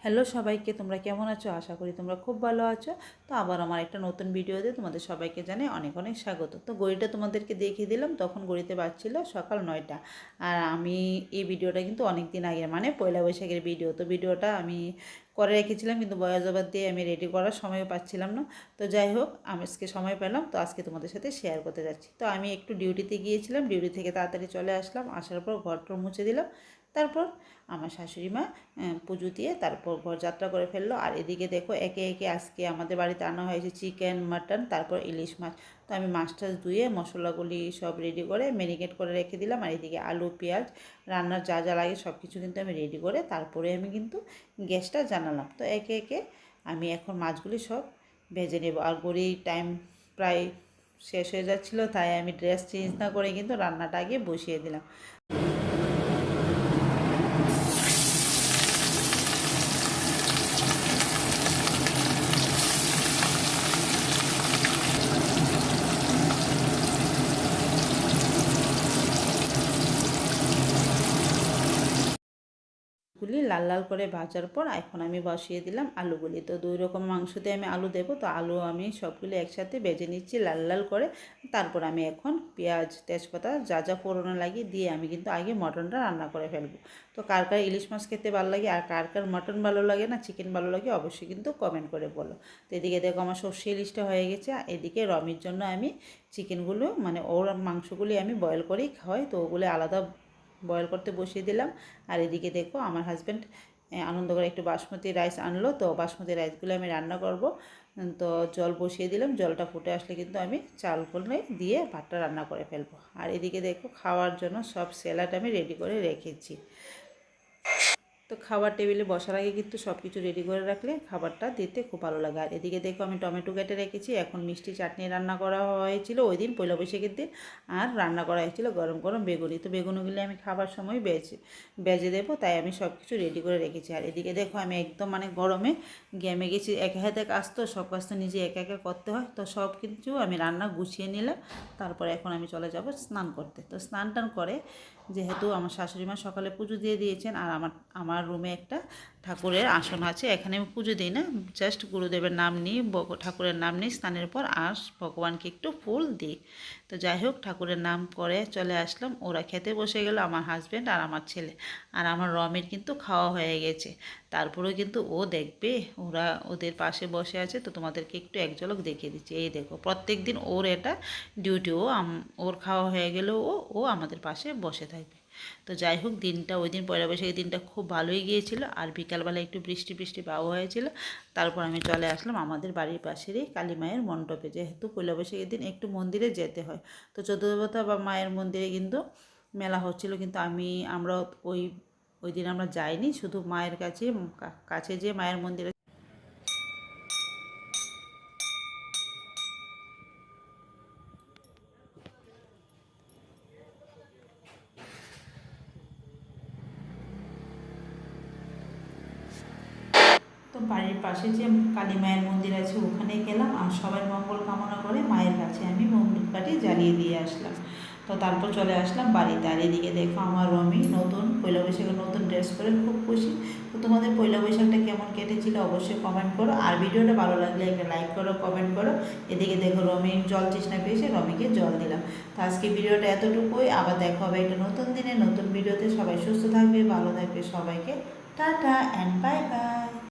Hello সবাইকে, তোমরা কেমন আছো? আশা করি তোমরা খুব ভালো আছো। তো আবার আমার একটা নতুন ভিডিওতে তোমাদের সবাইকে জানাই অনেক অনেক স্বাগত। তো ঘড়িটা তোমাদেরকে দেখিয়ে দিলাম, তখন ঘড়িতে বাজছিল সকাল 9টা। আর আমি এই ভিডিওটা কিন্তু অনেক দিন আগে, মানে পয়লা বৈশাখের ভিডিও। তো ভিডিওটা আমি করে রেখেছিলাম, কিন্তু ভয়েস ওভার দিয়ে আমি রেডি করার সময় পাচ্ছিলাম না। তো যাই হোক, আমি আজকে সময় পেলাম, তো আজকে তোমাদের সাথে শেয়ার করতে যাচ্ছি। তো আমি একটু ডিউটিতে গিয়েছিলাম, ডিউটি থেকে তাড়াতাড়ি চলে আসলাম। আসার পর ঘরটা মুছে দিলাম। তারপর আমার শাশুড়ি মা পুজো দিয়ে তারপর ঘর যাত্রা করে ফেললো। আর এদিকে দেখো, একে একে আজকে আমাদের বাড়িতে আনা হয়েছে চিকেন, মাটন, তারপর ইলিশ মাছ। তো আমি মাছটা ধুয়ে মশলাগুলি সব রেডি করে ম্যারিনেট করে রেখে দিলাম। আর এদিকে আলু, পেঁয়াজ, রান্নার যা যা লাগে সব কিছু কিন্তু আমি রেডি করে তারপরে আমি কিন্তু গ্যাসটা জানালাম। তো একে একে আমি এখন মাছগুলি সব ভেজে নেব। আর গড়ির টাইম প্রায় শেষ হয়ে যাচ্ছিলো, তাই আমি ড্রেস চেঞ্জ না করে কিন্তু রান্নাটা আগে বসিয়ে দিলাম। গুলি লাল লাল করে ভাজার পর এখন আমি বসিয়ে দিলাম আলুগুলি। তো দুই রকম মাংসতে আমি আলু দেবো, তো আলু আমি সবগুলি একসাথে ভেজে নিচ্ছি লাল লাল করে। তারপর আমি এখন পেঁয়াজ, তেজপাতা যা যা ফোড়নে লাগিয়ে দিয়ে আমি কিন্তু আগে মটনটা রান্না করে ফেলবো। তো কার কার ইলিশ মাছ খেতে ভালো লাগে আর কার কার মটন ভালো লাগে না, চিকেন ভালো লাগে, অবশ্যই কিন্তু কমেন্ট করে বলো। তো এদিকে দেখো আমার সর্ষে ইলিশটা হয়ে গেছে। আর এদিকে রমির জন্য আমি চিকেনগুলো, মানে ওর মাংসগুলি আমি বয়েল করেই খাওয়াই, তো ওগুলো আলাদা বয়েল করতে বসিয়ে দিলাম। আর এদিকে দেখো আমার হাজব্যান্ড আনন্দ করে একটু বাসমতি রাইস আনলো, তো বাসমতি রাইসগুলো আমি রান্না করব। তো জল বসিয়ে দিলাম, জলটা ফুটে আসলে কিন্তু আমি চালগুলো দিয়ে ভাতটা রান্না করে ফেলবো। আর এদিকে দেখো খাওয়ার জন্য সব স্যালাড আমি রেডি করে রেখেছি। তো খাবার টেবিলে বসার আগে কিন্তু সব কিছু রেডি করে রাখলে খাবারটা দিতে খুব ভালো লাগে। আর এদিকে দেখো আমি টমেটো কেটে রেখেছি। এখন মিষ্টি চাটনি রান্না করা হয়েছিল ওই দিন পয়লা বৈশাখের দিন। আর রান্না করা হয়েছিল গরম গরম বেগুনি। তো বেগুনগুলি আমি খাবার সময় বেজে দেবো, তাই আমি সব কিছু রেডি করে রেখেছি। আর এদিকে দেখো আমি একদম মানে গরমে ঘেমে গেছি। একা হাতে কাজ, তো সব কাজ তো নিজে একা একা করতে হয়। তো সব কিছু আমি রান্না গুছিয়ে নিলাম। তারপরে এখন আমি চলে যাব স্নান করতে। তো স্নান টান করে, যেহেতু আমার শাশুড়ি মা সকালে পুজো দিয়ে দিয়েছেন, আর আমার আমার রুমে একটা ঠাকুরের আসন আছে, এখানে আমি পুজো দিই না, জাস্ট গুরুদেবের নাম নিই, ঠাকুরের নাম নিই স্নানের পর, আর ভগবানকে একটু ফুল দিই। তো যাই হোক, ঠাকুরের নাম করে চলে আসলাম। ওরা খেতে বসে গেল, আমার হাজব্যান্ড আর আমার ছেলে। আর আমার রমের কিন্তু খাওয়া হয়ে গেছে। তারপরেও কিন্তু ও দেখবে, ওরা ওদের পাশে বসে আছে। তো তোমাদেরকে একটু এক ঝলক দেখিয়ে দিচ্ছি। এই দেখো, প্রত্যেক দিন ওর এটা ডিউটি। ওর খাওয়া হয়ে গেলেও ও আমাদের পাশে বসে থাকবে। তো যাই হোক, দিনটা ওই দিন পয়লা বৈশাখের দিনটা খুব ভালোই গিয়েছিল। আর বিকালবেলা একটু বৃষ্টি বৃষ্টি ভাব হয়েছিল। তারপর আমি চলে আসলাম আমাদের বাড়ির পাশেরই কালী মায়ের মণ্ডপে, যেহেতু পয়লা বৈশাখের দিন একটু মন্দিরে যেতে হয়। তো চতুর্থতা বা মায়ের মন্দিরে কিন্তু মেলা হচ্ছিল, কিন্তু আমরা ওই ওই দিন আমরা যাইনি, শুধু মায়ের কাছে যে মায়ের মন্দিরে। তো বাড়ির পাশে যে কালী মায়ের মন্দির আছে ওখানে গেলাম, আর সবাই মঙ্গল কামনা করে মায়ের কাছে আমি মোমবাতি জ্বালিয়ে দিয়ে আসলাম। তো তারপর চলে আসলাম বাড়িতে। আর এদিকে দেখো আমার রমি নতুন পয়লা বৈশাখে নতুন ড্রেস করে খুব খুশি। তো তোমাদের পয়লা বৈশাখটা কেমন কেটেছিল অবশ্যই কমেন্ট করো। আর ভিডিওটা ভালো লাগলে একটা লাইক করো, কমেন্ট করো। এদিকে দেখো রমি জল তৃষ্ণা পেয়েছে, রমিকে জল দিলাম। তো আজকে ভিডিওটা এতটুকুই। আবার দেখা হবে একটা নতুন দিনে নতুন ভিডিওতে। সবাই সুস্থ থাকবে, ভালো থাকবে। সবাইকে টাটা অ্যান্ড বাই বাই।